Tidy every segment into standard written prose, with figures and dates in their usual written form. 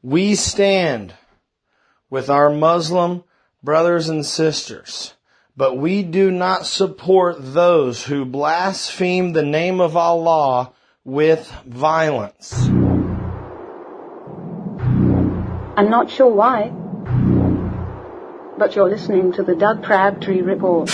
We stand with our Muslim brothers and sisters, but we do not support those who blaspheme the name of Allah with violence. I'm not sure why, but you're listening to the Doug Crabtree Report.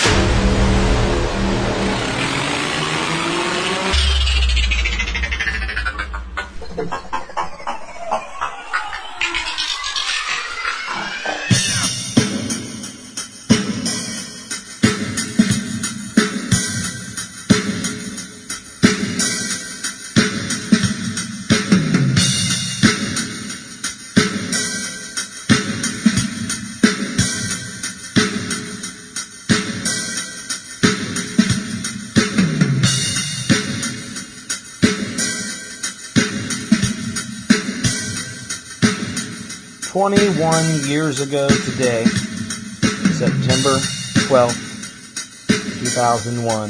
Years ago today, September 12th, 2001,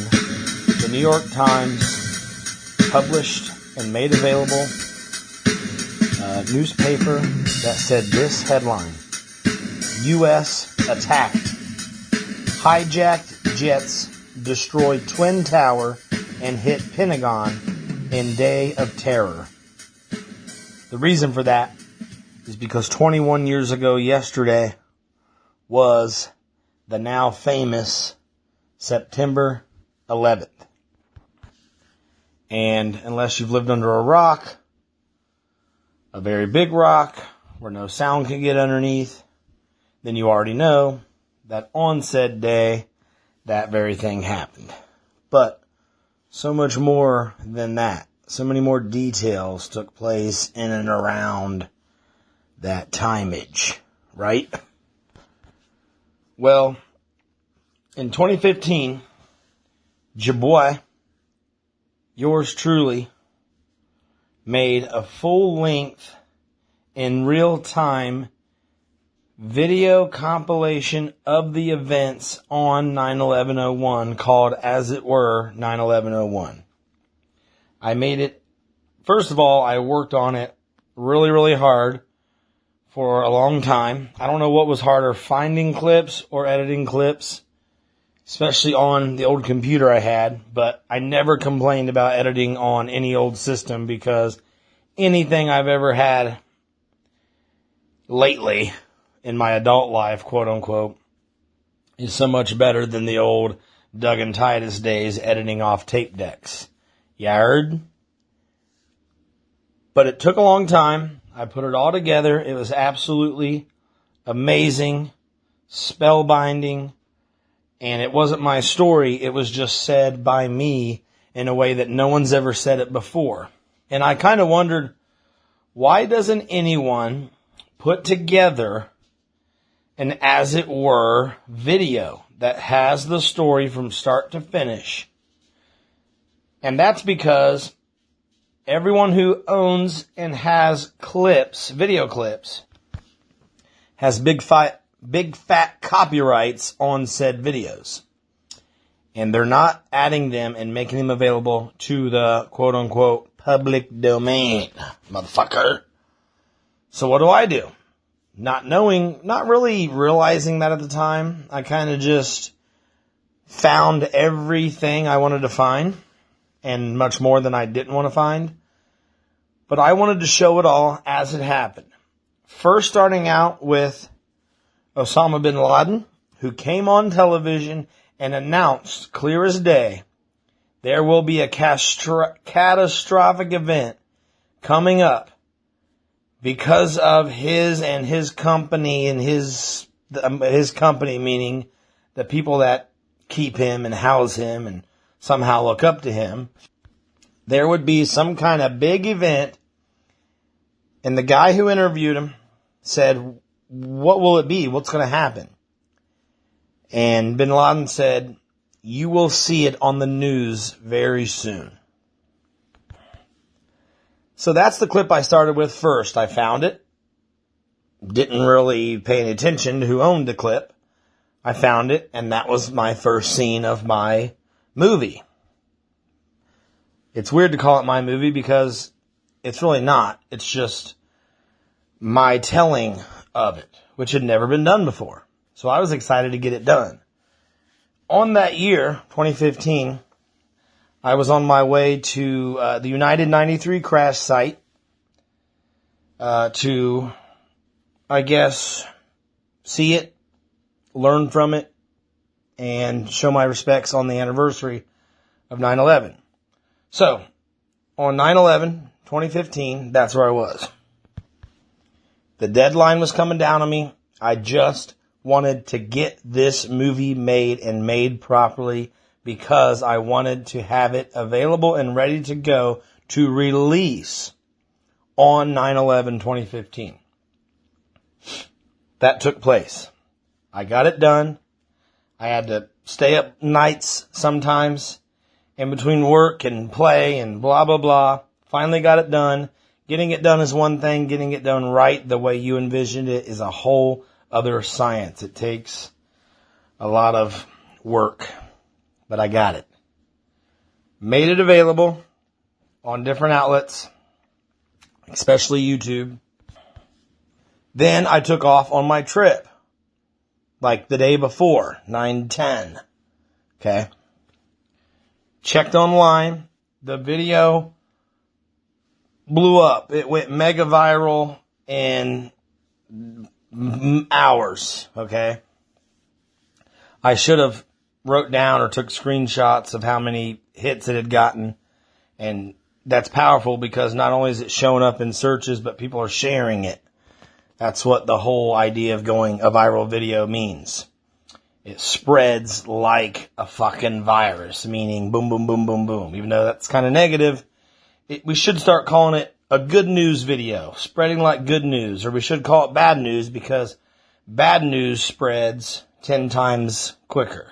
the New York Times published and made available a newspaper that said this headline: U.S. attacked. Hijacked jets destroy Twin Tower and hit Pentagon in day of terror. The reason for that is because 21 years ago yesterday was the now famous September 11th. And unless you've lived under a rock, a very big rock, where no sound can get underneath, then you already know that on said day, that very thing happened. But so much more than that. So many more details took place in and around that timeage, right? Well, in 2015, Jaboy, yours truly, made a full-length, in real-time video compilation of the events on 9/11/01 called, as it were, 9/11/01. I made it, first of all, I worked on it really, really hard for a long time. I don't know what was harder, finding clips or editing clips, especially on the old computer I had, but I never complained about editing on any old system because anything I've ever had lately in my adult life, quote unquote, is so much better than the old Doug and Titus days editing off tape decks. You heard? But it took a long time. I put it all together. It was absolutely amazing, spellbinding, and it wasn't my story. It was just said by me in a way that no one's ever said it before. And I kind of wondered, why doesn't anyone put together an, as it were, video that has the story from start to finish? And that's because everyone who owns and has clips, video clips, has big fat copyrights on said videos. And they're not adding them and making them available to the quote-unquote public domain, motherfucker. So what do? Not knowing, not really realizing that at the time, I kind of just found everything I wanted to find, and much more than I didn't want to find. But I wanted to show it all as it happened. First starting out with Osama bin Laden, who came on television and announced, clear as day, there will be a catastrophic event coming up because of his and his company, and his company meaning the people that keep him and house him and somehow look up to him. There would be some kind of big event, and the guy who interviewed him said, what will it be? What's going to happen? And bin Laden said, you will see it on the news very soon. So that's the clip I started with first. I found it. Didn't really pay any attention to who owned the clip. I found it, and that was my first scene of my movie. It's weird to call it my movie because it's really not. It's just my telling of it, which had never been done before. So I was excited to get it done. On that year, 2015, I was on my way to the United 93 crash site to, I guess, see it, learn from it, and show my respects on the anniversary of 9/11. So, on 9/11, 2015, that's where I was. The deadline was coming down on me. I just wanted to get this movie made and made properly because I wanted to have it available and ready to go to release on 9/11, 2015. That took place. I got it done. I had to stay up nights sometimes in between work and play and blah, blah, blah. Finally got it done. Getting it done is one thing. Getting it done right the way you envisioned it is a whole other science. It takes a lot of work, but I got it. Made it available on different outlets, especially YouTube. Then I took off on my trip, like the day before, 9/10. Okay. Checked online. The video blew up. It went mega viral in hours. Okay. I should have wrote down or took screenshots of how many hits it had gotten. And that's powerful because not only is it showing up in searches, but people are sharing it. That's what the whole idea of going a viral video means. It spreads like a fucking virus, meaning boom, boom, boom, boom, boom. Even though that's kind of negative, we should start calling it a good news video, spreading like good news. Or we should call it bad news because bad news spreads 10 times quicker.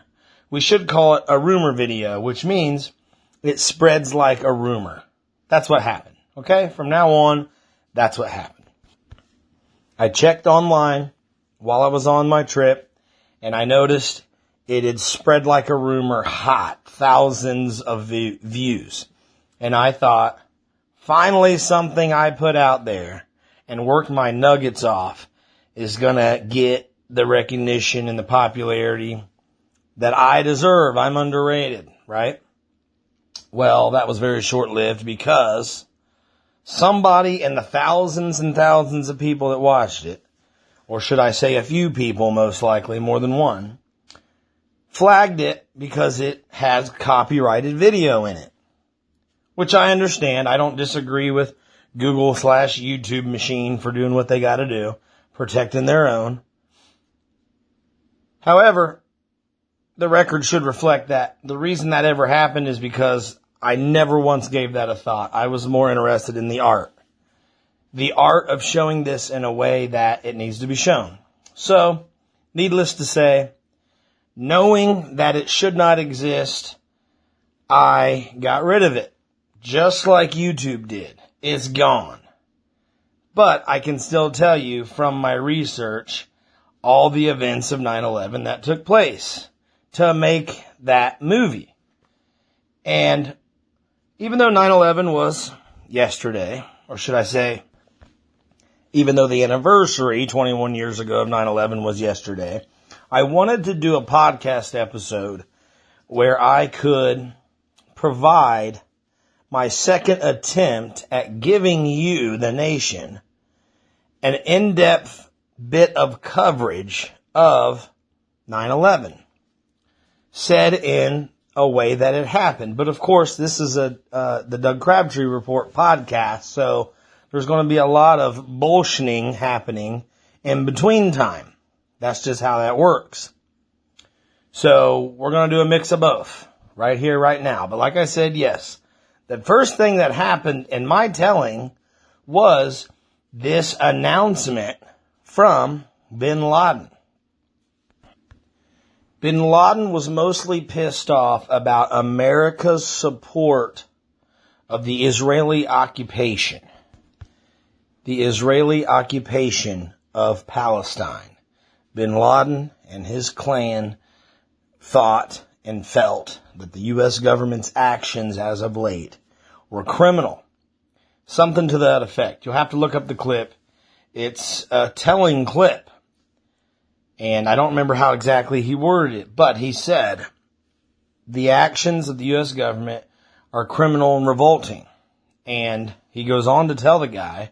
We should call it a rumor video, which means it spreads like a rumor. That's what happened. Okay? From now on, that's what happened. I checked online while I was on my trip, and I noticed it had spread like a rumor hot, thousands of views. And I thought, finally something I put out there and worked my nuggets off is going to get the recognition and the popularity that I deserve. I'm underrated, right? Well, that was very short-lived because somebody in the thousands and thousands of people that watched it, or should I say a few people, most likely, more than one, flagged it because it has copyrighted video in it. Which I understand. I don't disagree with Google/YouTube machine for doing what they got to do, protecting their own. However, the record should reflect that the reason that ever happened is because I never once gave that a thought. I was more interested in the art. The art of showing this in a way that it needs to be shown. So, needless to say, knowing that it should not exist, I got rid of it. Just like YouTube did. It's gone. But I can still tell you from my research all the events of 9/11 that took place to make that movie. And even though 9/11 was yesterday, or should I say, even though the anniversary 21 years ago of 9/11 was yesterday, I wanted to do a podcast episode where I could provide my second attempt at giving you, the nation, an in-depth bit of coverage of 9/11, said in a way that it happened. But of course, this is the Doug Crabtree Report podcast, so there's going to be a lot of bullshitting happening in between time. That's just how that works. So we're going to do a mix of both right here, right now. But like I said, yes, the first thing that happened in my telling was this announcement from bin Laden. Bin Laden was mostly pissed off about America's support of the Israeli occupation. The Israeli occupation of Palestine. Bin Laden and his clan thought and felt that the U.S. government's actions as of late were criminal. Something to that effect. You'll have to look up the clip. It's a telling clip. And I don't remember how exactly he worded it, but he said, the actions of the U.S. government are criminal and revolting. And he goes on to tell the guy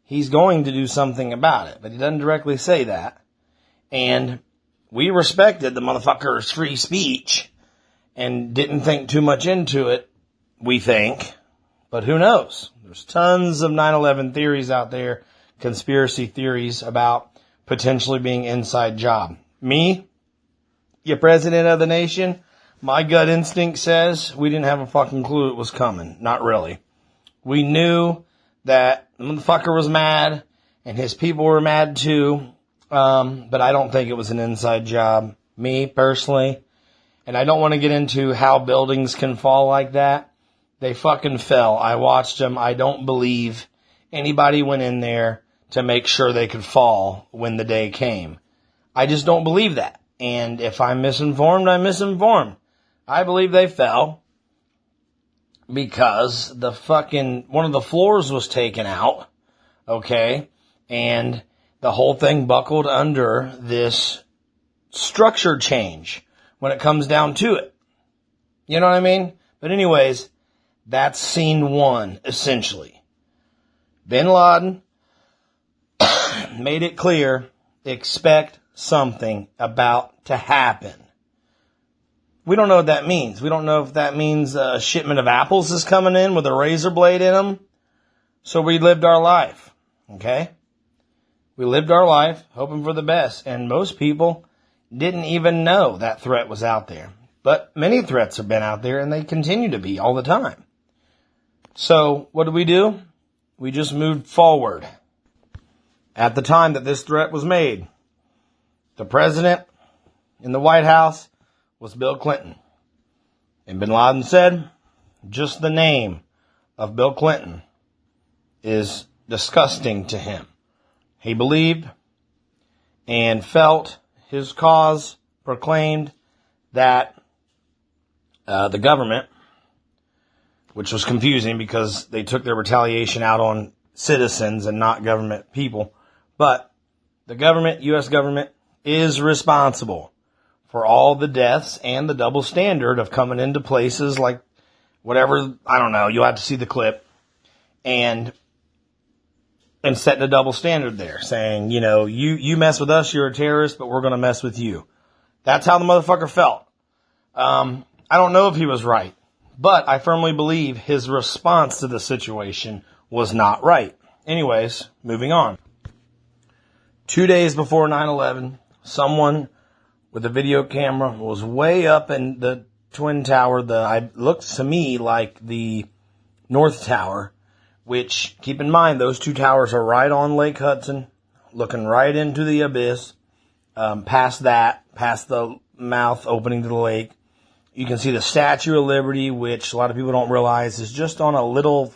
he's going to do something about it, but he doesn't directly say that. And we respected the motherfucker's free speech and didn't think too much into it, we think. But who knows? There's tons of 9/11 theories out there, conspiracy theories about potentially being inside job. Me, your president of the nation, my gut instinct says we didn't have a fucking clue it was coming. Not really. We knew that the motherfucker was mad and his people were mad too. But I don't think it was an inside job. Me, personally. And I don't want to get into how buildings can fall like that. They fucking fell. I watched them. I don't believe anybody went in there to make sure they could fall when the day came. I just don't believe that. And if I'm misinformed, I'm misinformed. I believe they fell because one of the floors was taken out. Okay. And the whole thing buckled under this structure change when it comes down to it. You know what I mean? But anyways, that's scene one, essentially. Bin Laden made it clear, expect something about to happen. We don't know what that means. We don't know if that means a shipment of apples is coming in with a razor blade in them. So we lived our life. Okay? We lived our life hoping for the best. And most people didn't even know that threat was out there. But many threats have been out there and they continue to be all the time. So what do? We just moved forward. At the time that this threat was made, the president in the White House was Bill Clinton. And bin Laden said, just the name of Bill Clinton is disgusting to him. He believed and felt his cause proclaimed that the government, which was confusing because they took their retaliation out on citizens and not government people, but the government, U.S. government, is responsible for all the deaths and the double standard of coming into places like whatever, I don't know, you'll have to see the clip, and setting a double standard there, saying, you know, you mess with us, you're a terrorist, but we're going to mess with you. That's how the motherfucker felt. I don't know if he was right, but I firmly believe his response to the situation was not right. Anyways, moving on. 2 days before 9/11, someone with a video camera was way up in the Twin Tower. It looks to me like the North Tower, which, keep in mind, those two towers are right on Lake Hudson, looking right into the abyss. Past the mouth opening to the lake, you can see the Statue of Liberty, which a lot of people don't realize is just on a little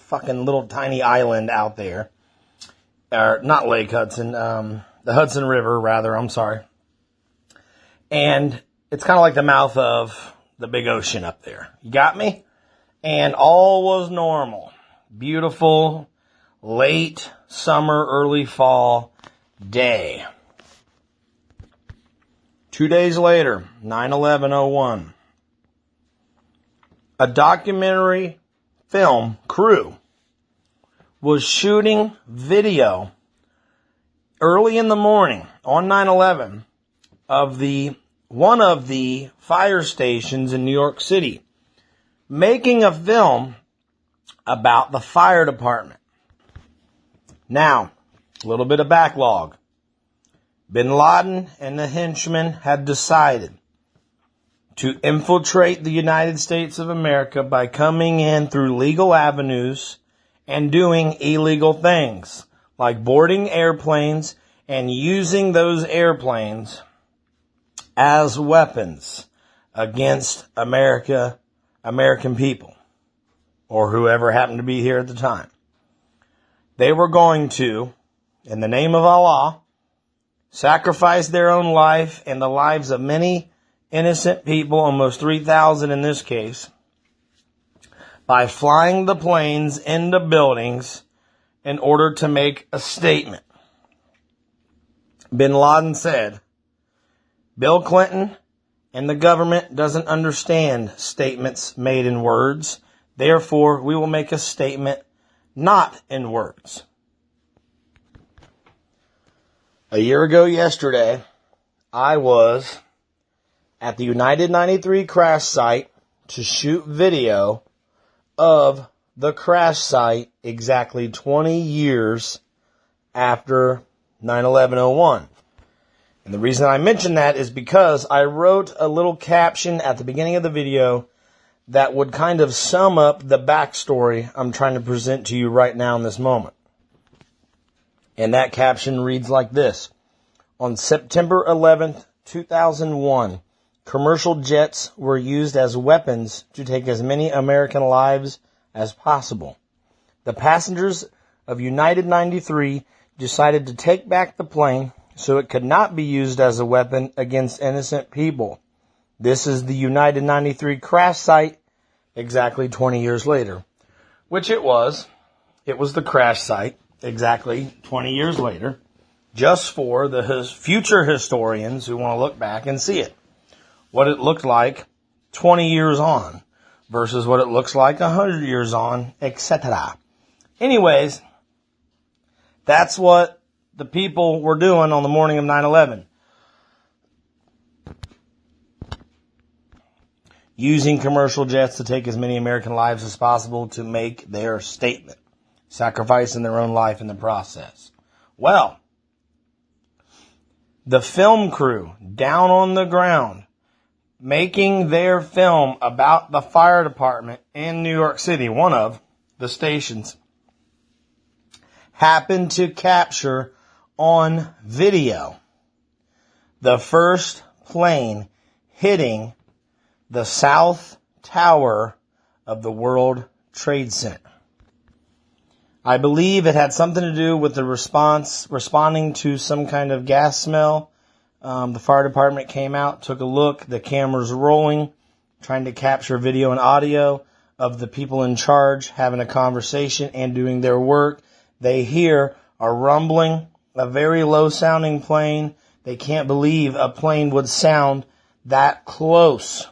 tiny island out there. Or, not Lake Hudson, the Hudson River, rather, I'm sorry. And it's kind of like the mouth of the big ocean up there. You got me? And all was normal. Beautiful, late summer, early fall day. 2 days later, 9/11/01, a documentary film crew was shooting video early in the morning on 9/11 of one of the fire stations in New York City, making a film about the fire department. Now, a little bit of backlog. Bin Laden and the henchmen had decided to infiltrate the United States of America by coming in through legal avenues and doing illegal things, like boarding airplanes and using those airplanes as weapons against American people, or whoever happened to be here at the time. They were going to, in the name of Allah, sacrifice their own life and the lives of many innocent people, almost 3,000 in this case, by flying the planes into buildings in order to make a statement. bin Laden said, Bill Clinton and the government doesn't understand statements made in words. Therefore, we will make a statement not in words. A year ago yesterday, I was at the United 93 crash site to shoot video of the crash site exactly 20 years after 9/11/01. And the reason I mention that is because I wrote a little caption at the beginning of the video that would kind of sum up the backstory I'm trying to present to you right now in this moment. And that caption reads like this. On September 11th, 2001, commercial jets were used as weapons to take as many American lives as possible. The passengers of United 93 decided to take back the plane so it could not be used as a weapon against innocent people. This is the United 93 crash site exactly 20 years later, which it was. It was the crash site exactly 20 years later, just for the future historians who want to look back and see it. What it looked like 20 years on versus what it looks like 100 years on, etc. Anyways, that's what the people were doing on the morning of 9/11. Using commercial jets to take as many American lives as possible to make their statement, sacrificing their own life in the process. Well, the film crew down on the ground making their film about the fire department in New York City, one of the stations, happened to capture on video the first plane hitting the South Tower of the World Trade Center. I believe it had something to do with the responding to some kind of gas smell. The fire department came out, took a look, the cameras rolling, trying to capture video and audio of the people in charge having a conversation and doing their work. They hear a rumbling, a very low sounding plane. They can't believe a plane would sound that close.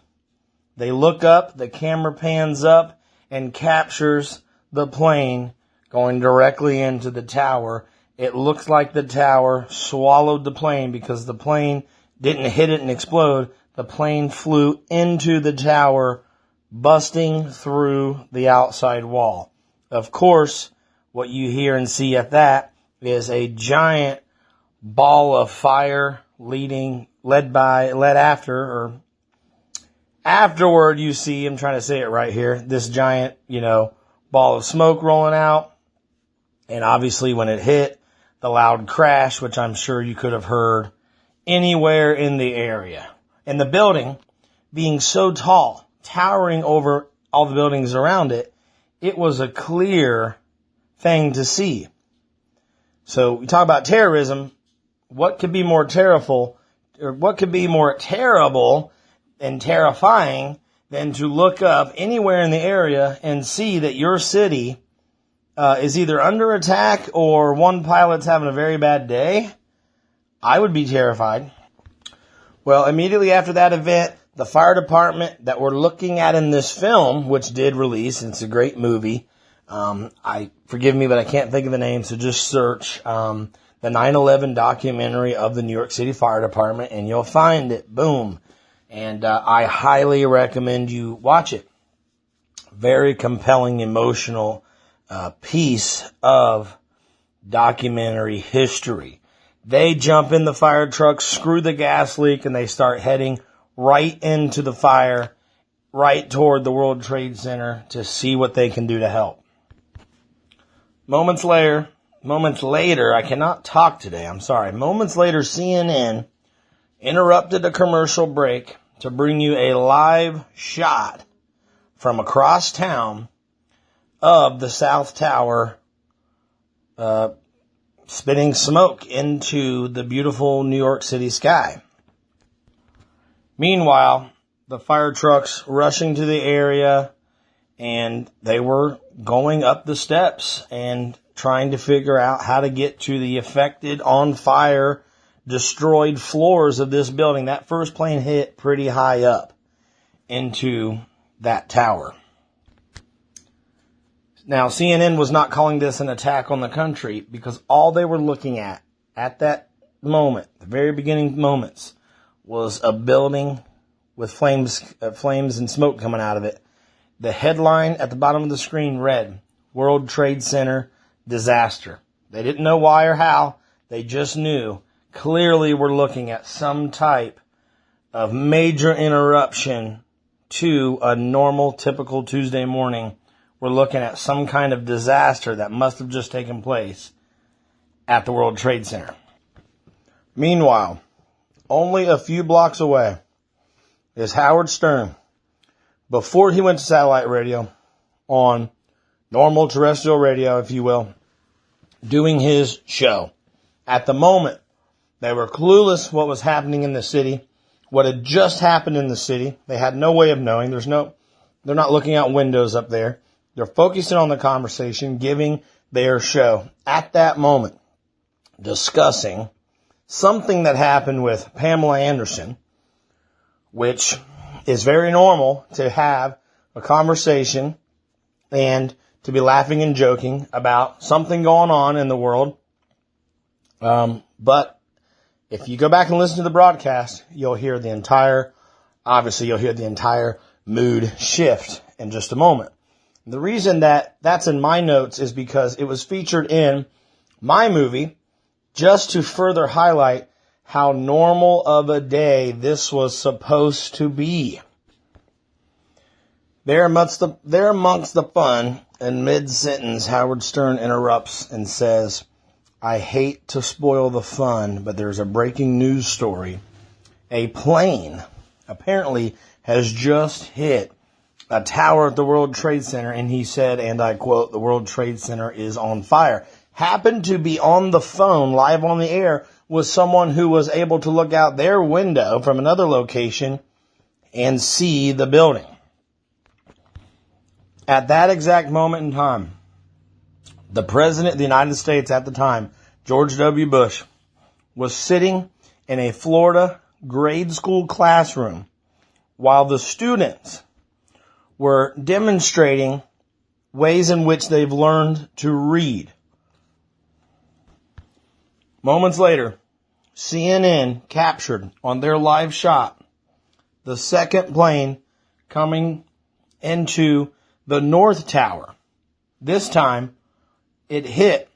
They look up, the camera pans up and captures the plane going directly into the tower. It looks like the tower swallowed the plane because the plane didn't hit it and explode. The plane flew into the tower, busting through the outside wall. Of course, what you hear and see at that is a giant ball of fire afterward you see, I'm trying to say it right here, this giant, ball of smoke rolling out. And obviously when it hit, the loud crash, which I'm sure you could have heard anywhere in the area. And the building being so tall, towering over all the buildings around it, it was a clear thing to see. So we talk about terrorism. What could be more terrible and terrifying than to look up anywhere in the area and see that your city is either under attack or one pilot's having a very bad day? I would be terrified. Well, immediately after that event, the fire department that we're looking at in this film, which did release, and it's a great movie. Forgive me, but I can't think of the name, so just search the 9/11 documentary of the New York City Fire Department, and you'll find it. Boom. And I highly recommend you watch it. Very compelling, emotional piece of documentary history. They jump in the fire truck, screw the gas leak, and they start heading right into the fire, right toward the World Trade Center to see what they can do to help. Moments later, I cannot talk today, I'm sorry. Moments later, CNN interrupted a commercial break to bring you a live shot from across town of the South Tower spitting smoke into the beautiful New York City sky. Meanwhile, the fire trucks rushing to the area, and they were going up the steps and trying to figure out how to get to the affected, on fire destroyed floors of this building. That first plane hit pretty high up into that tower. Now, CNN was not calling this an attack on the country because all they were looking at that moment, the very beginning moments, was a building with flames and smoke coming out of it. The headline at the bottom of the screen read, World Trade Center disaster. They didn't know why or how. They just knew. Clearly we're looking at some type of major interruption to a normal, typical Tuesday morning. We're looking at some kind of disaster that must have just taken place at the World Trade Center. Meanwhile, only a few blocks away is Howard Stern, before he went to satellite radio, on normal terrestrial radio, if you will, doing his show. At the moment, they were clueless what was happening in the city, what had just happened in the city. They had no way of knowing. They're not looking out windows up there. They're focusing on the conversation, giving their show at that moment, discussing something that happened with Pamela Anderson, which is very normal to have a conversation and to be laughing and joking about something going on in the world. But if you go back and listen to the broadcast, you'll hear the entire mood shift in just a moment. The reason that that's in my notes is because it was featured in my movie just to further highlight how normal of a day this was supposed to be. There amongst the fun, in mid-sentence, Howard Stern interrupts and says, I hate to spoil the fun, but there's a breaking news story. A plane apparently has just hit a tower at the World Trade Center, and he said, and I quote, the World Trade Center is on fire. Happened to be on the phone, live on the air, with someone who was able to look out their window from another location and see the building. At that exact moment in time, the President of the United States at the time, George W. Bush, was sitting in a Florida grade school classroom while the students were demonstrating ways in which they've learned to read. Moments later, CNN captured on their live shot the second plane coming into the North Tower. This time, it hit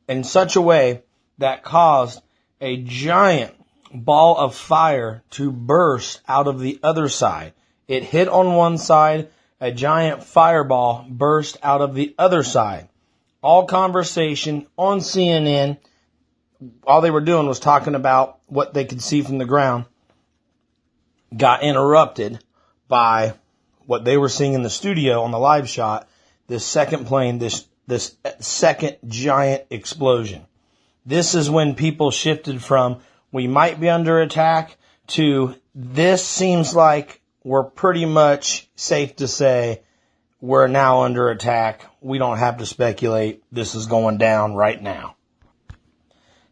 in such a way that caused a giant ball of fire to burst out of the other side. It hit on one side, a giant fireball burst out of the other side. All conversation on CNN, all they were doing was talking about what they could see from the ground, got interrupted by what they were seeing in the studio on the live shot, this second plane, this second giant explosion. This is when people shifted from we might be under attack to this seems like we're pretty much safe to say we're now under attack. We don't have to speculate. This is going down right now.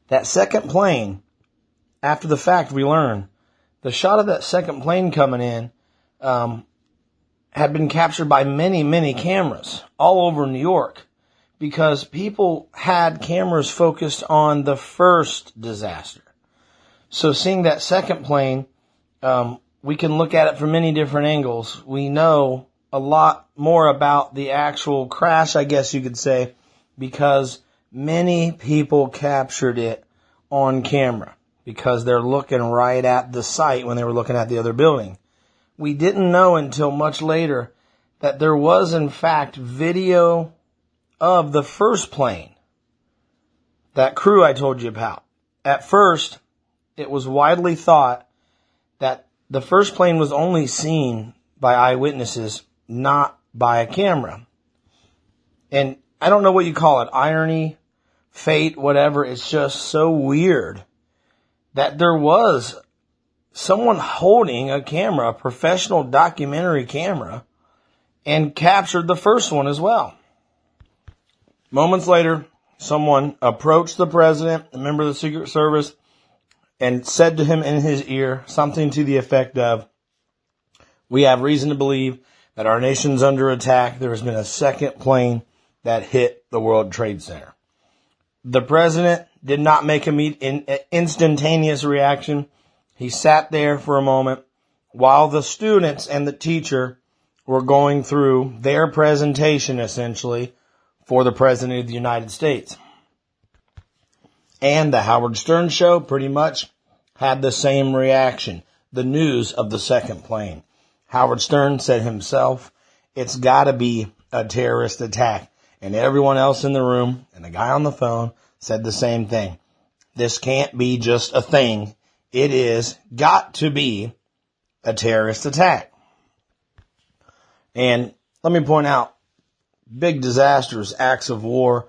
That second plane, after the fact, we learn the shot of that second plane coming in had been captured by many, many cameras all over New York because people had cameras focused on the first disaster. So seeing that second plane, we can look at it from many different angles. We know a lot more about the actual crash, I guess you could say, because many people captured it on camera because they're looking right at the site when they were looking at the other building. We didn't know until much later that there was, in fact, video of the first plane, that crew I told you about. At first, it was widely thought that the first plane was only seen by eyewitnesses, not by a camera. And I don't know what you call it, irony, fate, whatever. It's just so weird that there was someone holding a camera, a professional documentary camera, and captured the first one as well. Moments later, someone approached the president, a member of the Secret Service, and said to him in his ear something to the effect of, "We have reason to believe that our nation's under attack. There has been a second plane that hit the World Trade Center." The president did not make an instantaneous reaction. He sat there for a moment while the students and the teacher were going through their presentation, essentially, for the President of the United States. And the Howard Stern show pretty much had the same reaction. The news of the second plane. Howard Stern said himself, "It's got to be a terrorist attack." And everyone else in the room and the guy on the phone said the same thing. This can't be just a thing. It is got to be a terrorist attack. And let me point out, big disasters, acts of war,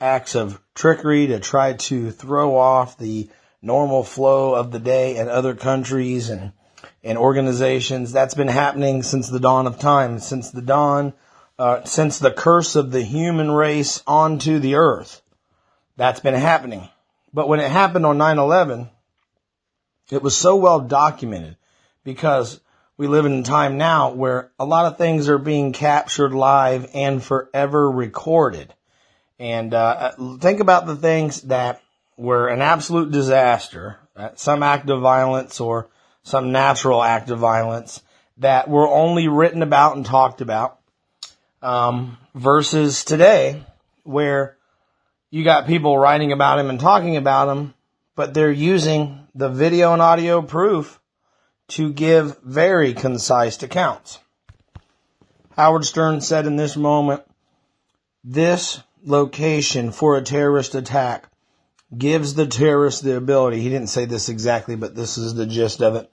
acts of trickery to try to throw off the normal flow of the day in other countries and organizations. That's been happening since the dawn of time, since the curse of the human race onto the earth. That's been happening. But when it happened on 9/11, it was so well documented because we live in a time now where a lot of things are being captured live and forever recorded. And think about the things that were an absolute disaster, some act of violence or some natural act of violence that were only written about and talked about, versus today where you got people writing about him and talking about him, but they're using the video and audio proof to give very concise accounts. Howard Stern said in this moment, "This location for a terrorist attack gives the terrorist the ability," he didn't say this exactly, but this is the gist of it,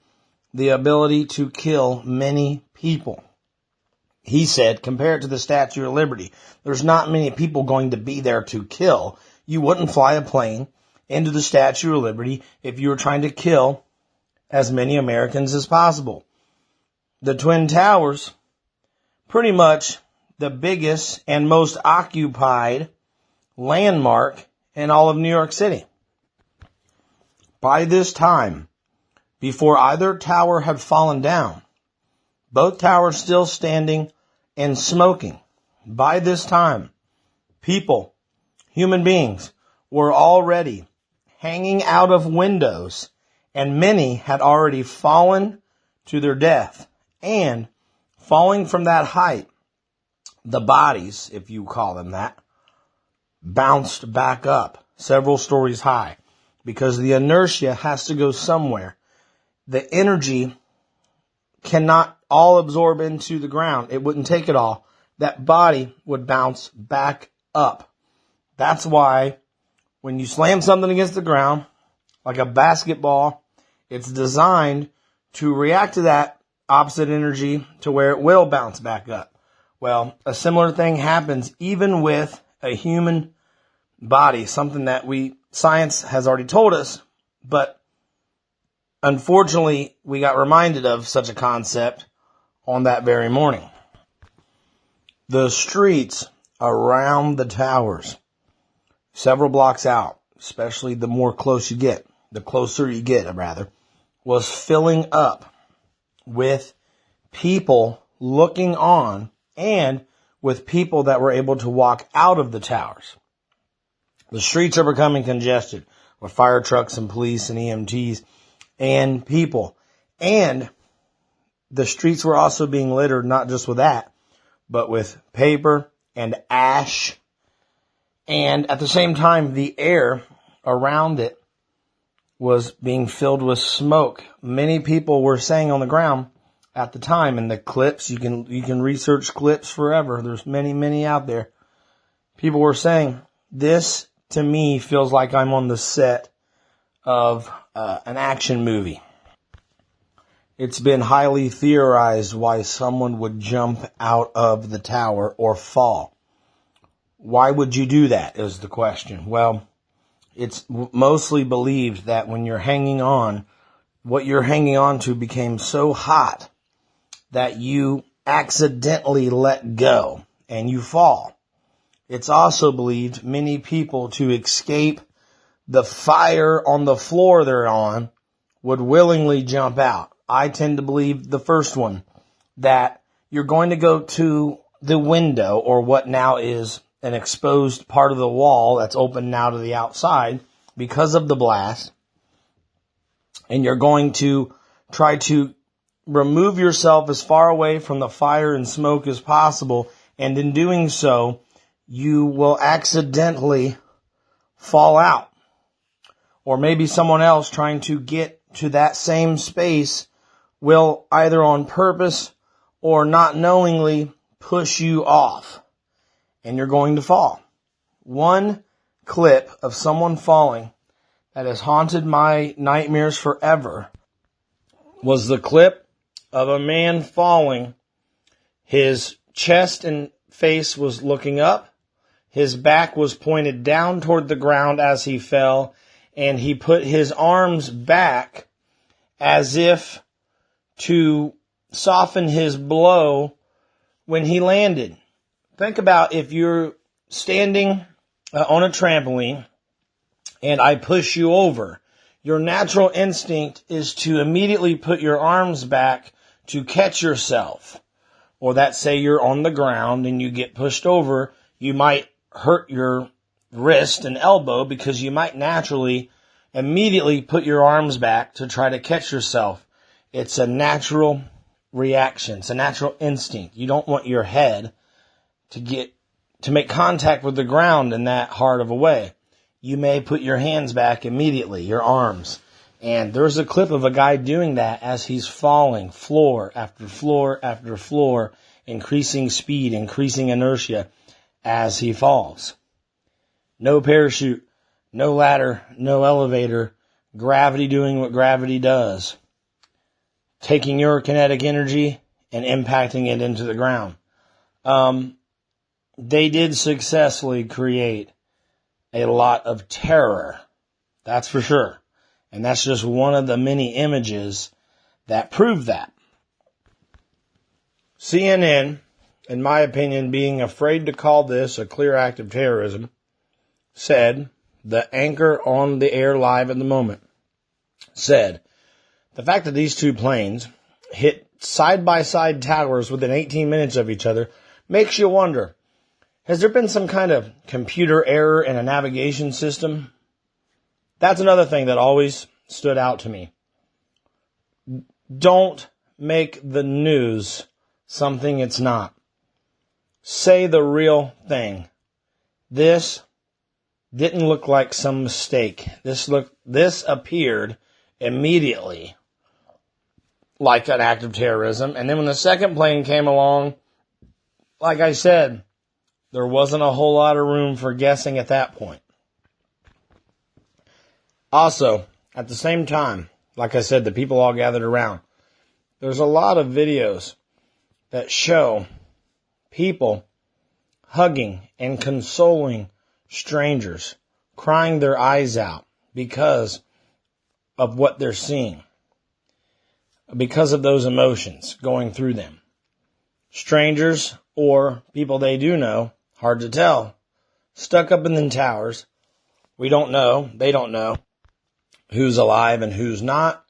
"the ability to kill many people." He said, compare it to the Statue of Liberty. There's not many people going to be there to kill. You wouldn't fly a plane into the Statue of Liberty if you were trying to kill as many Americans as possible. The Twin Towers, pretty much the biggest and most occupied landmark in all of New York City. By this time, before either tower had fallen down, both towers still standing and smoking. By this time, people, human beings, were already hanging out of windows, and many had already fallen to their death. And falling from that height, the bodies, if you call them that, bounced back up several stories high because the inertia has to go somewhere. The energy cannot all absorb into the ground. It wouldn't take it all. That body would bounce back up. That's why when you slam something against the ground, like a basketball, it's designed to react to that opposite energy to where it will bounce back up. Well, a similar thing happens even with a human body, something that science has already told us, but unfortunately we got reminded of such a concept on that very morning. The streets around the towers, several blocks out, especially the closer you get, was filling up with people looking on and with people that were able to walk out of the towers. The streets are becoming congested with fire trucks and police and EMTs and people. And the streets were also being littered, not just with that, but with paper and ash. And at the same time, the air around it was being filled with smoke. Many people were saying on the ground at the time, and the clips, you can research clips forever. There's many out there. People were saying, this to me feels like I'm on the set of an action movie. It's been highly theorized why someone would jump out of the tower or fall. Why would you do that is the question. Well, it's mostly believed that when you're hanging on, what you're hanging on to became so hot that you accidentally let go and you fall. It's also believed many people, to escape the fire on the floor they're on would willingly jump out. I tend to believe the first one, that you're going to go to the window, or what now is an exposed part of the wall that's open now to the outside because of the blast, and you're going to try to remove yourself as far away from the fire and smoke as possible, and in doing so, you will accidentally fall out. Or maybe someone else trying to get to that same space will either on purpose or not knowingly push you off, and you're going to fall. One clip of someone falling that has haunted my nightmares forever was the clip of a man falling. His chest and face was looking up. His back was pointed down toward the ground as he fell, and he put his arms back as if to soften his blow when he landed. Think about if you're standing on a trampoline and I push you over. Your natural instinct is to immediately put your arms back to catch yourself. Or that say you're on the ground and you get pushed over, you might hurt your wrist and elbow because you might naturally immediately put your arms back to try to catch yourself. It's a natural reaction. It's a natural instinct. You don't want your head to make contact with the ground in that hard of a way. You may put your hands back immediately, your arms. And there's a clip of a guy doing that as he's falling floor after floor after floor, increasing speed, increasing inertia as he falls. No parachute, no ladder, no elevator, gravity doing what gravity does. Taking your kinetic energy and impacting it into the ground. They did successfully create a lot of terror. That's for sure. And that's just one of the many images that prove that. CNN, in my opinion, being afraid to call this a clear act of terrorism, said, the anchor on the air live at the moment, said, the fact that these two planes hit side-by-side towers within 18 minutes of each other makes you wonder, has there been some kind of computer error in a navigation system? That's another thing that always stood out to me. Don't make the news something it's not. Say the real thing. This didn't look like some mistake. This appeared immediately like an act of terrorism. And then when the second plane came along, like I said, there wasn't a whole lot of room for guessing at that point. Also, at the same time, like I said, the people all gathered around. There's a lot of videos that show people hugging and consoling strangers, crying their eyes out because of what they're seeing, because of those emotions going through them. Strangers or people they do know, hard to tell, stuck up in the towers. We don't know, they don't know who's alive and who's not,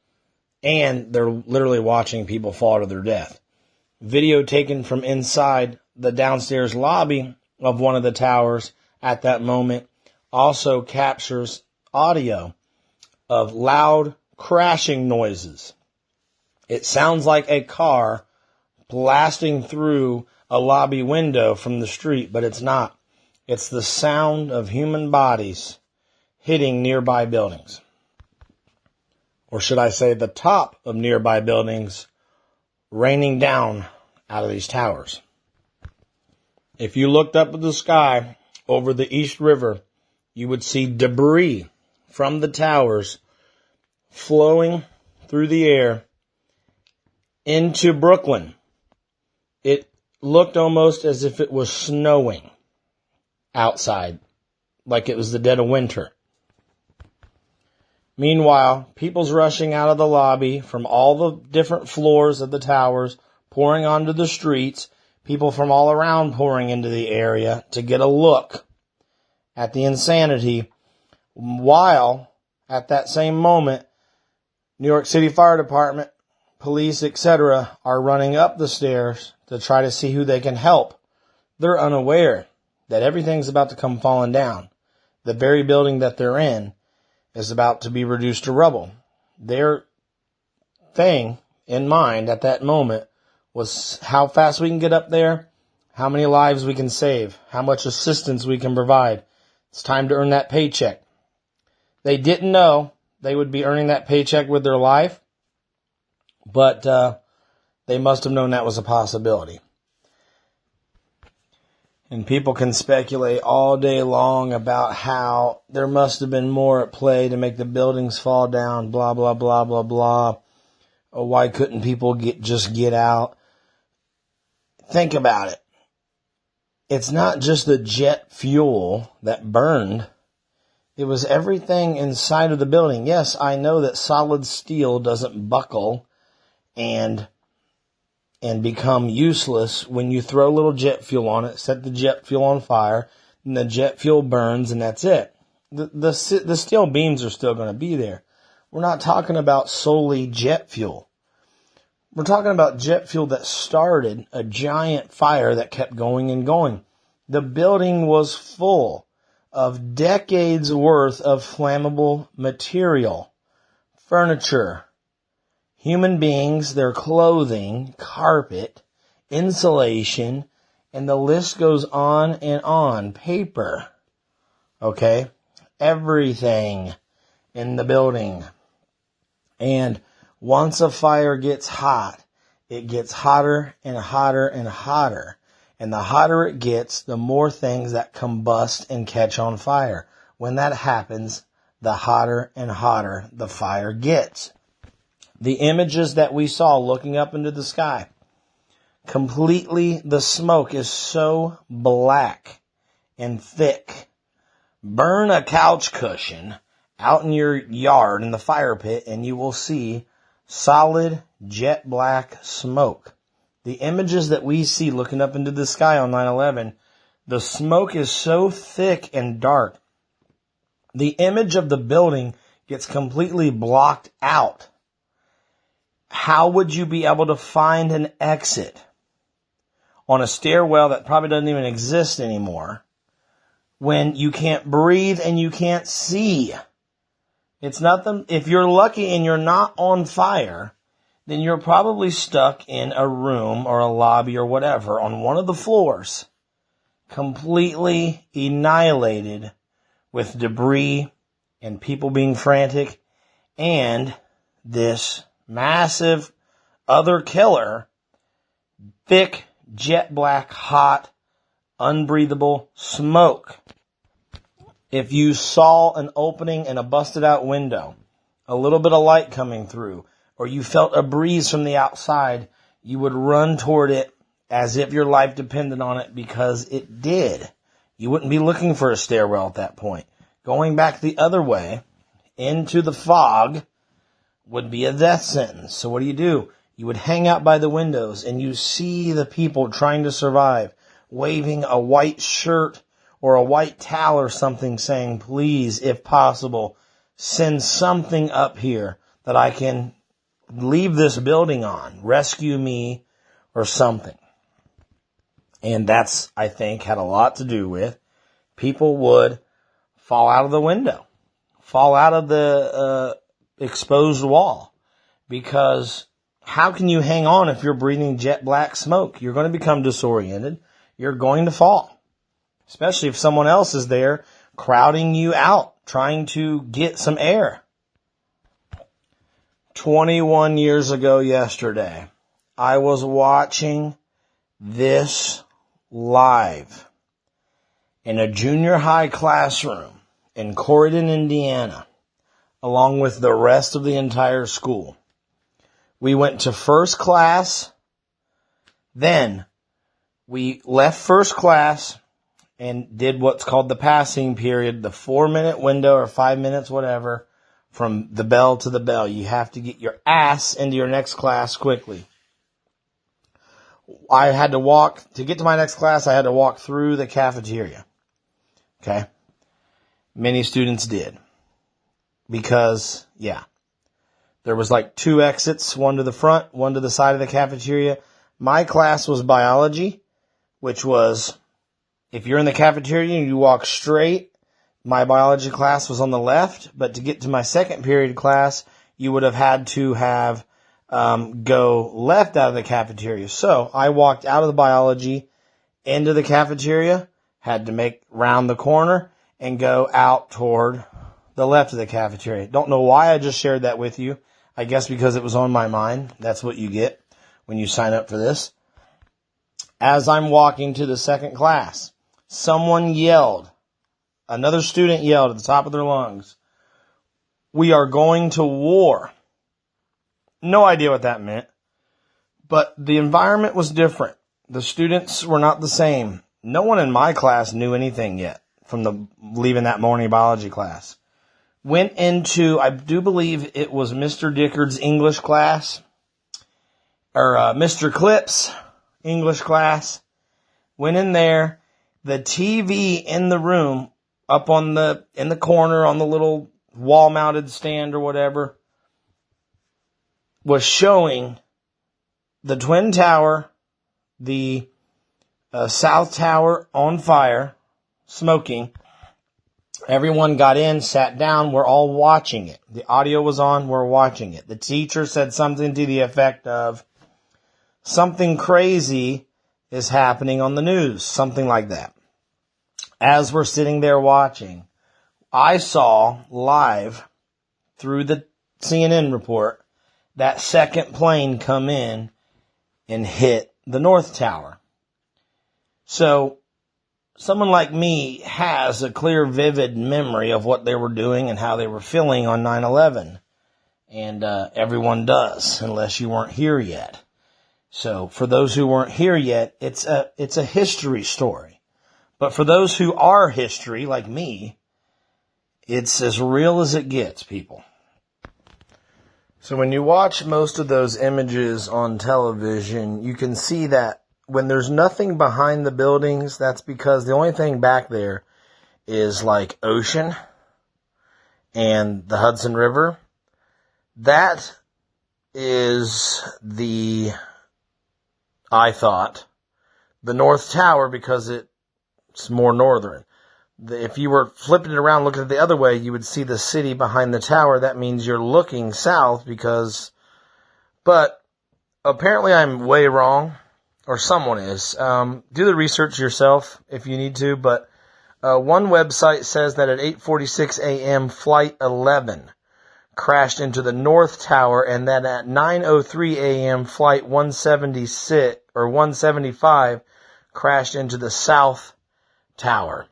and they're literally watching people fall to their death. Video taken from inside the downstairs lobby of one of the towers at that moment also captures audio of loud crashing noises. It sounds like a car blasting through a lobby window from the street, but it's not. It's the sound of human bodies hitting nearby buildings. Or should I say the top of nearby buildings raining down out of these towers. If you looked up at the sky over the East River, you would see debris from the towers flowing through the air into Brooklyn. It looked almost as if it was snowing outside, like it was the dead of winter. Meanwhile, people's rushing out of the lobby from all the different floors of the towers, pouring onto the streets, people from all around pouring into the area to get a look at the insanity, While at that same moment, New York City Fire Department, police, etc., are running up the stairs to try to see who they can help. They're unaware that everything's about to come falling down. The very building that they're in is about to be reduced to rubble. Their thing in mind at that moment was how fast we can get up there, how many lives we can save, how much assistance we can provide. It's time to earn that paycheck. They didn't know they would be earning that paycheck with their life, but they must have known that was a possibility. And people can speculate all day long about how there must have been more at play to make the buildings fall down, blah, blah, blah, blah, blah. Or why couldn't people just get out? Think about it. It's not just the jet fuel that burned. It was everything inside of the building. Yes, I know that solid steel doesn't buckle and become useless when you throw a little jet fuel on it, set the jet fuel on fire, and the jet fuel burns, and that's it. The steel beams are still going to be there. We're not talking about solely jet fuel. We're talking about jet fuel that started a giant fire that kept going and going. The building was full of decades worth of flammable material, furniture, human beings, their clothing, carpet, insulation, and the list goes on and on. Paper, okay? Everything in the building. And once a fire gets hot, it gets hotter and hotter and hotter. And the hotter it gets, the more things that combust and catch on fire. When that happens, the hotter and hotter the fire gets. The images that we saw looking up into the sky, completely, the smoke is so black and thick. Burn a couch cushion out in your yard in the fire pit and you will see solid jet black smoke. The images that we see looking up into the sky on 9/11, the smoke is so thick and dark. The image of the building gets completely blocked out. How would you be able to find an exit on a stairwell that probably doesn't even exist anymore when you can't breathe and you can't see? It's nothing. If you're lucky and you're not on fire, then you're probably stuck in a room or a lobby or whatever on one of the floors, completely annihilated with debris and people being frantic and this massive other killer, thick, jet black, hot, unbreathable smoke. If you saw an opening in a busted out window, a little bit of light coming through, or you felt a breeze from the outside, you would run toward it as if your life depended on it because it did. You wouldn't be looking for a stairwell at that point. Going back the other way into the fog would be a death sentence. So what do? You would hang out by the windows and you see the people trying to survive, waving a white shirt or a white towel or something saying, please, if possible, send something up here that I can leave this building on, rescue me or something. And that's, I think, had a lot to do with people would fall out of the window, fall out of the exposed wall, because how can you hang on if you're breathing jet black smoke? You're going to become disoriented. You're going to fall, especially if someone else is there crowding you out, trying to get some air. 21 years ago yesterday, I was watching this live in a junior high classroom in Corydon, Indiana, along with the rest of the entire school. We went to first class, then we left first class and did what's called the passing period, the 4-minute window or 5 minutes, whatever, from the bell to the bell. You have to get your ass into your next class quickly. I had to walk, to get to my next class, I had to walk through the cafeteria. Okay? Many students did. because, there was like 2 exits, one to the front, one to the side of the cafeteria. My class was biology, which was, if you're in the cafeteria and you walk straight, my biology class was on the left, but to get to my second period class, you would have had to have go left out of the cafeteria. So I walked out of the biology into the cafeteria, had to make round the corner and go out toward the left of the cafeteria. Don't know why I just shared that with you. I guess because it was on my mind. That's what you get when you sign up for this. As I'm walking to the second class, someone yelled, another student yelled at the top of their lungs, "We are going to war." No idea what that meant, but the environment was different. The students were not the same. No one in my class knew anything yet from leaving that morning biology class. Went into, I do believe it was Mr. Dickard's English class, or Mr. Clip's English class. Went in there. The TV in the room, up in the corner on the little wall-mounted stand or whatever, was showing the Twin Tower, the South Tower on fire, smoking. Everyone got in, sat down, we're all watching it. The audio was on, we're watching it. The teacher said something to the effect of, "Something crazy is happening on the news," something like that. As we're sitting there watching, I saw live through the CNN report that second plane come in and hit the North Tower. So someone like me has a clear, vivid memory of what they were doing and how they were feeling on 9/11. And everyone does, unless you weren't here yet. So for those who weren't here yet, it's a history story. But for those who are history, like me, it's as real as it gets, people. So when you watch most of those images on television, you can see that when there's nothing behind the buildings, that's because the only thing back there is like ocean and the Hudson River. That is I thought, the North Tower, because it's more northern. If you were flipping it around, looking at the other way, you would see the city behind the tower. That means you're looking south but apparently I'm way wrong, or someone is. Do the research yourself if you need to, but one website says that at 8:46 a.m. Flight 11 crashed into the North Tower, and that at 9:03 a.m. Flight 176 or 175 crashed into the South Tower.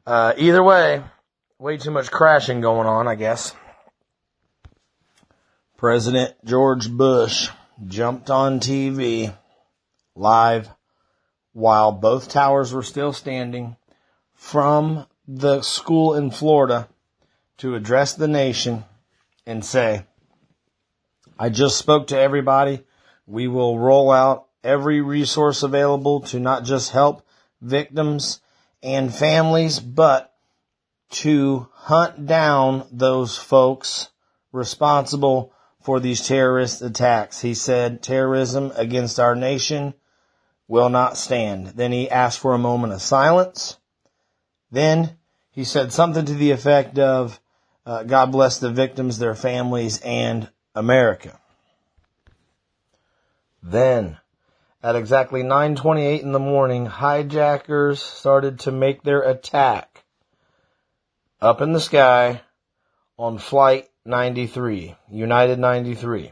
Either way too much crashing going on, I guess. President George Bush jumped on TV live while both towers were still standing from the school in Florida to address the nation and say, "I just spoke to everybody. We will roll out every resource available to not just help victims and families, but to hunt down those folks responsible for these terrorist attacks." He said, "Terrorism against our nation will not stand." Then he asked for a moment of silence. Then he said something to the effect of, "God bless the victims, their families, and America." Then, at exactly 9:28 in the morning, hijackers started to make their attack up in the sky on Flight 93, United 93.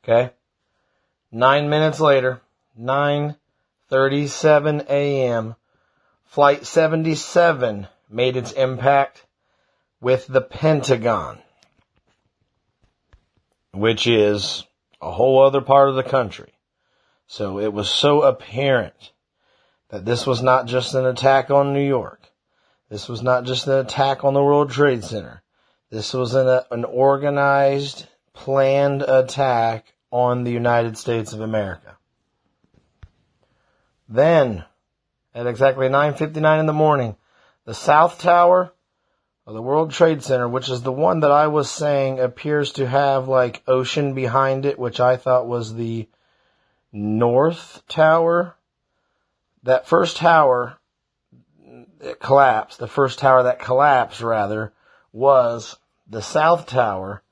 Okay? 9 minutes later, 9:37 a.m., Flight 77 made its impact with the Pentagon, which is a whole other part of the country. So it was so apparent that this was not just an attack on New York. This was not just an attack on the World Trade Center. This was an organized, planned attack on the United States of America. Then, at exactly 9:59 in the morning, the South Tower of the World Trade Center, which is the one that I was saying appears to have like ocean behind it, which I thought was the North Tower. That first tower that collapsed, the first tower that collapsed, rather, was the South Tower.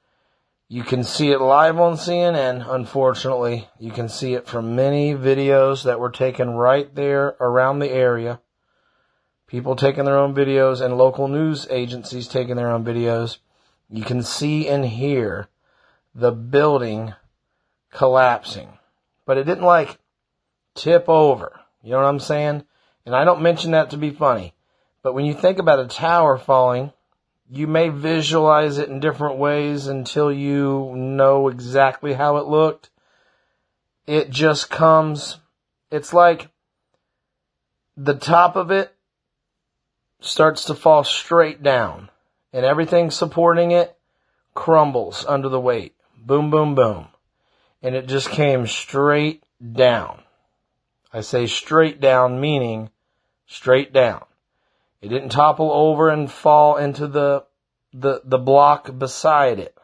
You can see it live on CNN, unfortunately. You can see it from many videos that were taken right there around the area. People taking their own videos and local news agencies taking their own videos. You can see and hear the building collapsing. But it didn't like tip over. You know what I'm saying? And I don't mention that to be funny. But when you think about a tower falling, you may visualize it in different ways until you know exactly how it looked. It just comes, it's like the top of it starts to fall straight down, and everything supporting it crumbles under the weight. Boom, boom, boom. And it just came straight down. I say straight down, meaning straight down. It didn't topple over and fall into the block beside it.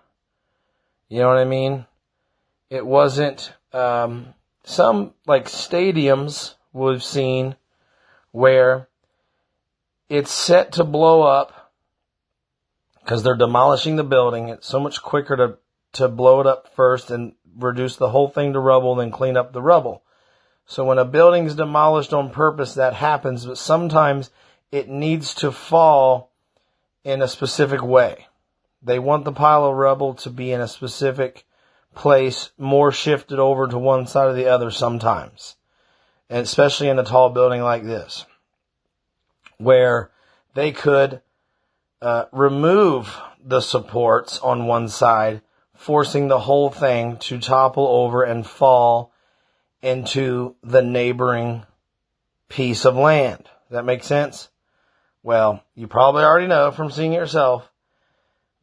You know what I mean? It wasn't, some like stadiums we've seen where it's set to blow up because they're demolishing the building. It's so much quicker to blow it up first and reduce the whole thing to rubble than clean up the rubble. So when a building's demolished on purpose, that happens, but sometimes it needs to fall in a specific way. They want the pile of rubble to be in a specific place, more shifted over to one side or the other sometimes. And especially in a tall building like this, where they could remove the supports on one side, forcing the whole thing to topple over and fall into the neighboring piece of land. Does that make sense? Well, you probably already know from seeing it yourself,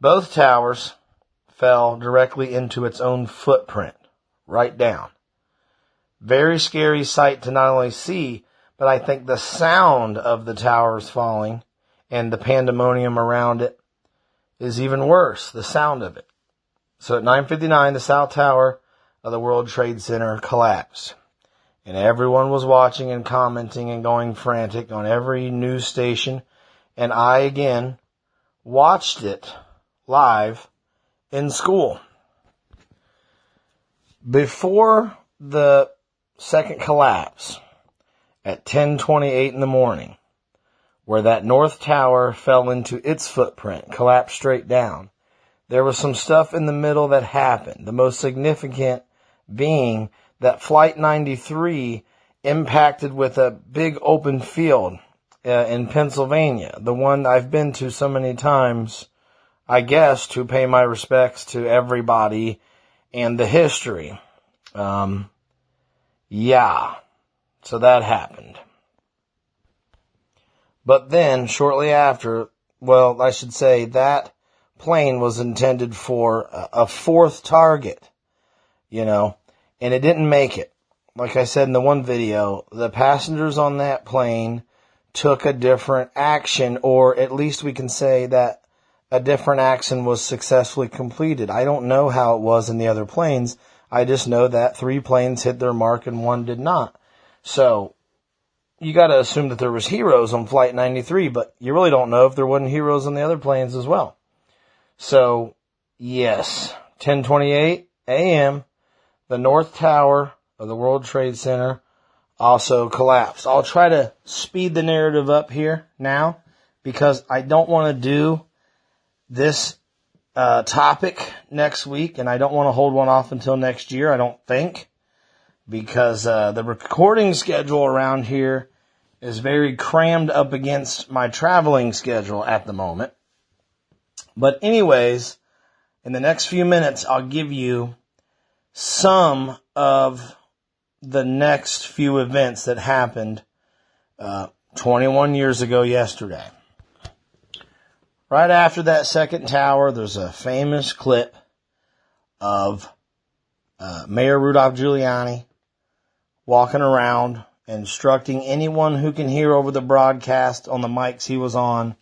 both towers fell directly into its own footprint, right down. Very scary sight to not only see, but I think the sound of the towers falling and the pandemonium around it is even worse, the sound of it. So at 9:59, the South Tower of the World Trade Center collapsed. And everyone was watching and commenting and going frantic on every news station. And I, again, watched it live in school. Before the second collapse, at 10:28 in the morning, where that North Tower fell into its footprint, collapsed straight down, there was some stuff in the middle that happened. The most significant being that Flight 93 impacted with a big open field in Pennsylvania, the one I've been to so many times, I guess, to pay my respects to everybody and the history. Yeah, so that happened. But then, shortly after, well, I should say that plane was intended for a fourth target, you know, and it didn't make it. Like I said in the one video, the passengers on that plane took a different action, or at least we can say that a different action was successfully completed. I don't know how it was in the other planes. I just know that 3 planes hit their mark and 1 did not. So you got to assume that there was heroes on Flight 93, but you really don't know if there wasn't heroes on the other planes as well. So, yes, 10:28 a.m., the North Tower of the World Trade Center also collapsed. I'll try to speed the narrative up here now because I don't want to do this topic next week, and I don't want to hold one off until next year, I don't think, because the recording schedule around here is very crammed up against my traveling schedule at the moment. But anyways, in the next few minutes, I'll give you some of the next few events that happened 21 years ago yesterday. Right after that second tower, there's a famous clip of Mayor Rudolph Giuliani walking around, instructing anyone who can hear over the broadcast on the mics he was on,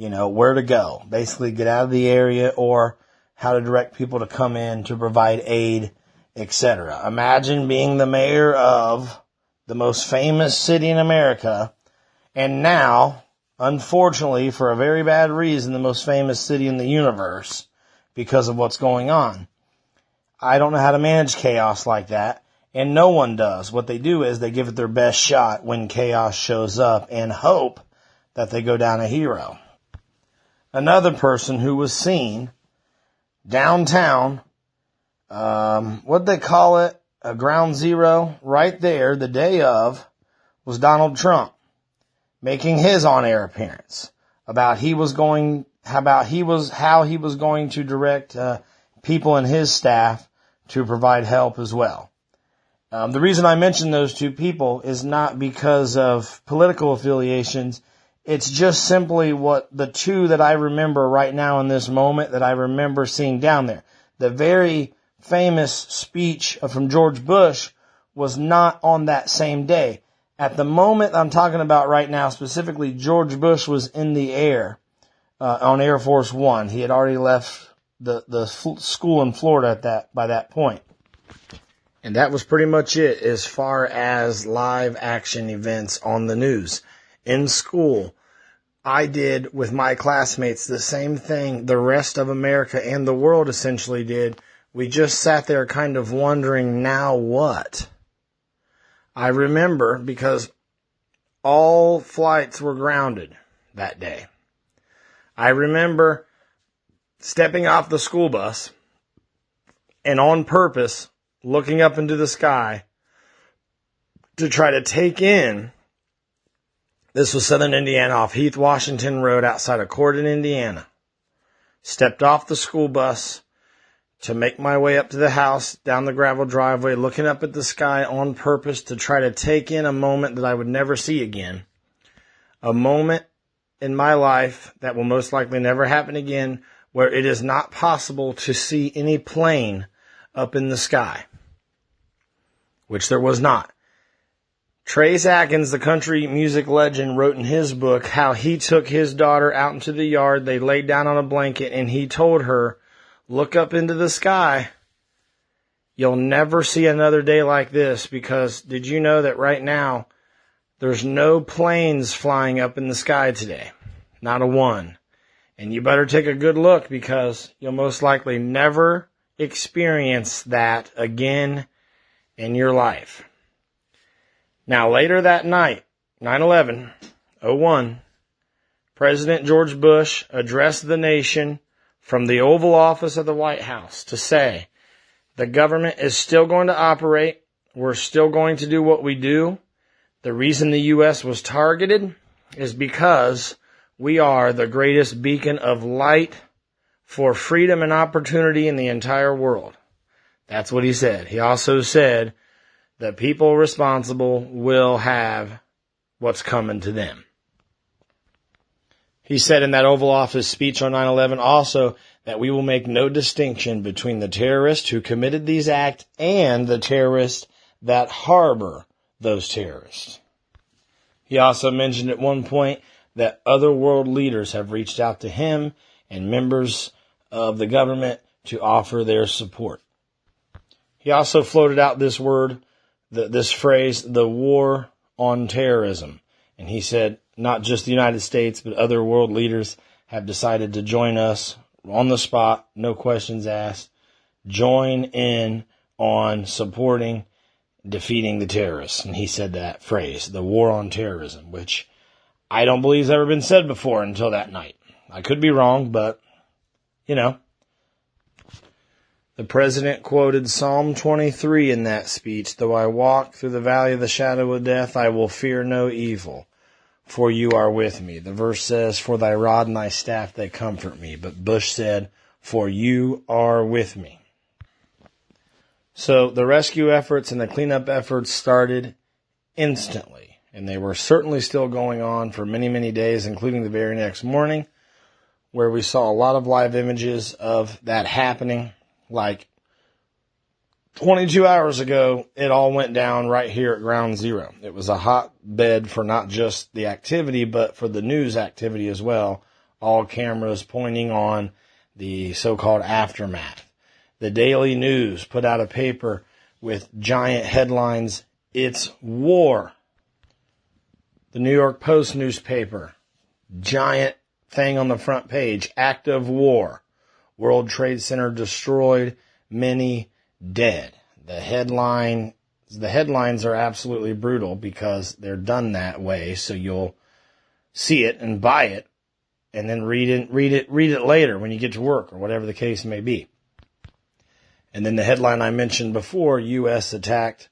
where to go, basically get out of the area, or how to direct people to come in to provide aid, etc. Imagine being the mayor of the most famous city in America, and now, unfortunately, for a very bad reason, the most famous city in the universe because of what's going on. I don't know how to manage chaos like that, and no one does. What they do is they give it their best shot when chaos shows up and hope that they go down a hero. Another person who was seen downtown, what'd they call it? A ground zero right there the day of was Donald Trump making his on-air appearance about how he was going to direct people in his staff to provide help as well. The reason I mention those two people is not because of political affiliations. It's just simply what the two that I remember right now in this moment that I remember seeing down there. The very famous speech from George Bush was not on that same day. At the moment I'm talking about right now, specifically, George Bush was in the air on Air Force One. He had already left the school in Florida by that point. And that was pretty much it as far as live action events on the news. In school, I did with my classmates the same thing the rest of America and the world essentially did. We just sat there kind of wondering, now what? I remember because all flights were grounded that day. I remember stepping off the school bus and on purpose looking up into the sky to try to take in. This was Southern Indiana off Heath Washington Road outside of Corydon, Indiana. Stepped off the school bus to make my way up to the house down the gravel driveway, looking up at the sky on purpose to try to take in a moment that I would never see again. A moment in my life that will most likely never happen again, where it is not possible to see any plane up in the sky, which there was not. Trace Atkins, the country music legend, wrote in his book how he took his daughter out into the yard. They laid down on a blanket and he told her, look up into the sky. You'll never see another day like this, because did you know that right now there's no planes flying up in the sky today? Not a one. And you better take a good look, because you'll most likely never experience that again in your life. Now, later that night, 9/11/01, President George Bush addressed the nation from the Oval Office of the White House to say, the government is still going to operate. We're still going to do what we do. The reason the U.S. was targeted is because we are the greatest beacon of light for freedom and opportunity in the entire world. That's what he said. He also said the people responsible will have what's coming to them. He said in that Oval Office speech on 9/11 also that we will make no distinction between the terrorists who committed these acts and the terrorists that harbor those terrorists. He also mentioned at one point that other world leaders have reached out to him and members of the government to offer their support. He also floated out this word, this phrase, the war on terrorism. And he said not just the United States, but other world leaders have decided to join us on the spot, no questions asked, join in on supporting defeating the terrorists. And he said that phrase, the war on terrorism, which I don't believe has ever been said before until that night. I could be wrong, but, The president quoted Psalm 23 in that speech. Though I walk through the valley of the shadow of death, I will fear no evil, for you are with me. The verse says, for thy rod and thy staff, they comfort me. But Bush said, for you are with me. So the rescue efforts and the cleanup efforts started instantly. And they were certainly still going on for many, many days, including the very next morning, where we saw a lot of live images of that happening. Like 22 hours ago, it all went down right here at Ground Zero. It was a hotbed for not just the activity, but for the news activity as well all cameras pointing on the so-called aftermath. The Daily News put out a paper with giant headlines, "It's war." The New York Post newspaper, giant thing on the front page, "Act of war. World Trade Center destroyed, many dead." The headlines are absolutely brutal because they're done that way, so you'll see it and buy it and then read it later when you get to work or whatever the case may be. And then the headline I mentioned before, U.S. attacked,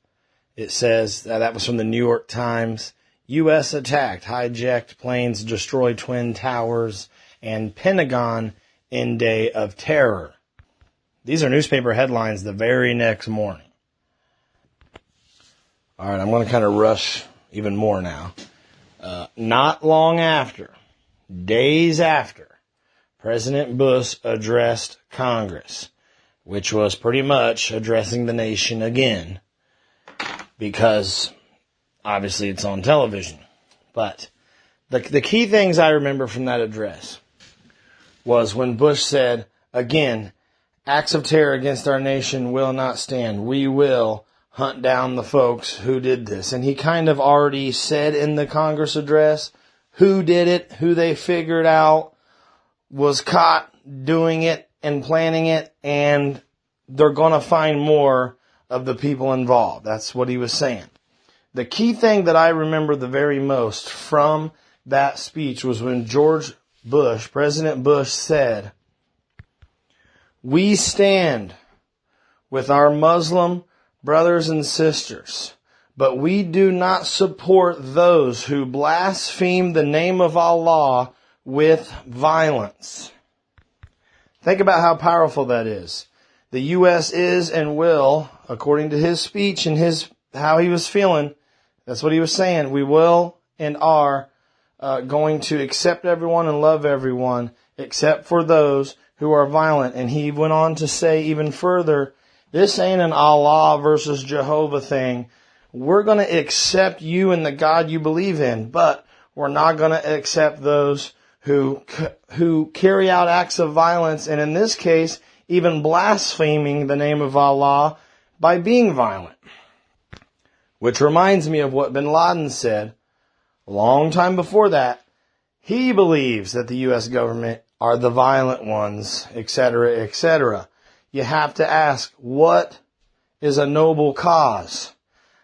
it says, that was from the New York Times, U.S. attacked, hijacked planes, destroyed Twin Towers, and Pentagon in day of terror. These are newspaper headlines the very next morning. All right, I'm going to kind of rush even more now. Not long after, days after, President Bush addressed Congress, which was pretty much addressing the nation again, because obviously it's on television. But the key things I remember from that address was when Bush said, again, acts of terror against our nation will not stand. We will hunt down the folks who did this. And he kind of already said in the Congress address who did it, who they figured out was caught doing it and planning it, and they're going to find more of the people involved. That's what he was saying. The key thing that I remember the very most from that speech was when President Bush said, "We stand with our Muslim brothers and sisters, but we do not support those who blaspheme the name of Allah with violence." Think about how powerful that is. The U.S. is and will, according to his speech and how he was feeling, that's what he was saying, we will and are going to accept everyone and love everyone except for those who are violent. And he went on to say even further, this ain't an Allah versus Jehovah thing. We're going to accept you and the God you believe in, but we're not going to accept those who carry out acts of violence, and in this case, even blaspheming the name of Allah by being violent. Which reminds me of what bin Laden said a long time before that. He believes that the U.S. government are the violent ones, etc., etc. You have to ask, what is a noble cause?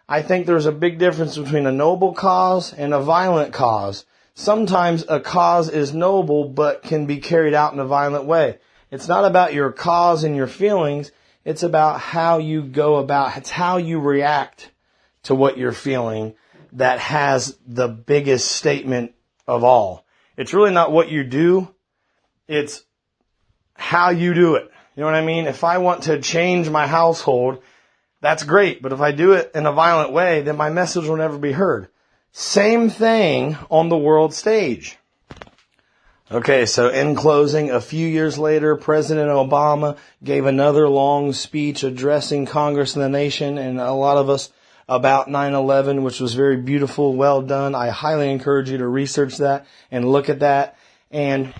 I think there's a big difference between a noble cause and a violent cause. Sometimes a cause is noble but can be carried out in a violent way. It's not about your cause and your feelings. It's about how you go about, it's how you react to what you're feeling that has the biggest statement of all. It's really not what you do. It's how you do it. You know what I mean? If I want to change my household, that's great. But if I do it in a violent way, then my message will never be heard. Same thing on the world stage. Okay, so in closing, a few years later, President Obama gave another long speech addressing Congress and the nation and a lot of us about 9/11, which was very beautiful, well done. I highly encourage you to research that and look at that. And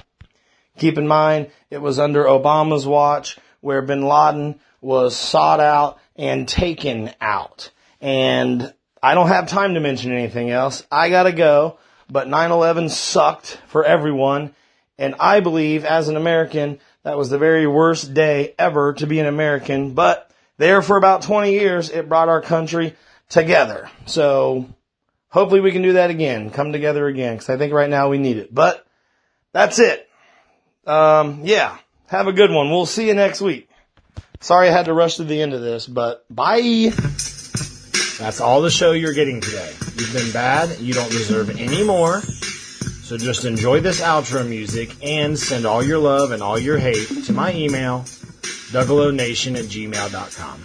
keep in mind, it was under Obama's watch where bin Laden was sought out and taken out. And I don't have time to mention anything else. I gotta go. But 9/11 sucked for everyone. And I believe, as an American, that was the very worst day ever to be an American. But there for about 20 years, it brought our country together. So hopefully we can do that again. Come together again. Because I think right now we need it. But that's it. Yeah. Have a good one. We'll see you next week. Sorry I had to rush to the end of this, but bye. That's all the show you're getting today. You've been bad. You don't deserve any more. So just enjoy this outro music and send all your love and all your hate to my email, dougalonation@gmail.com.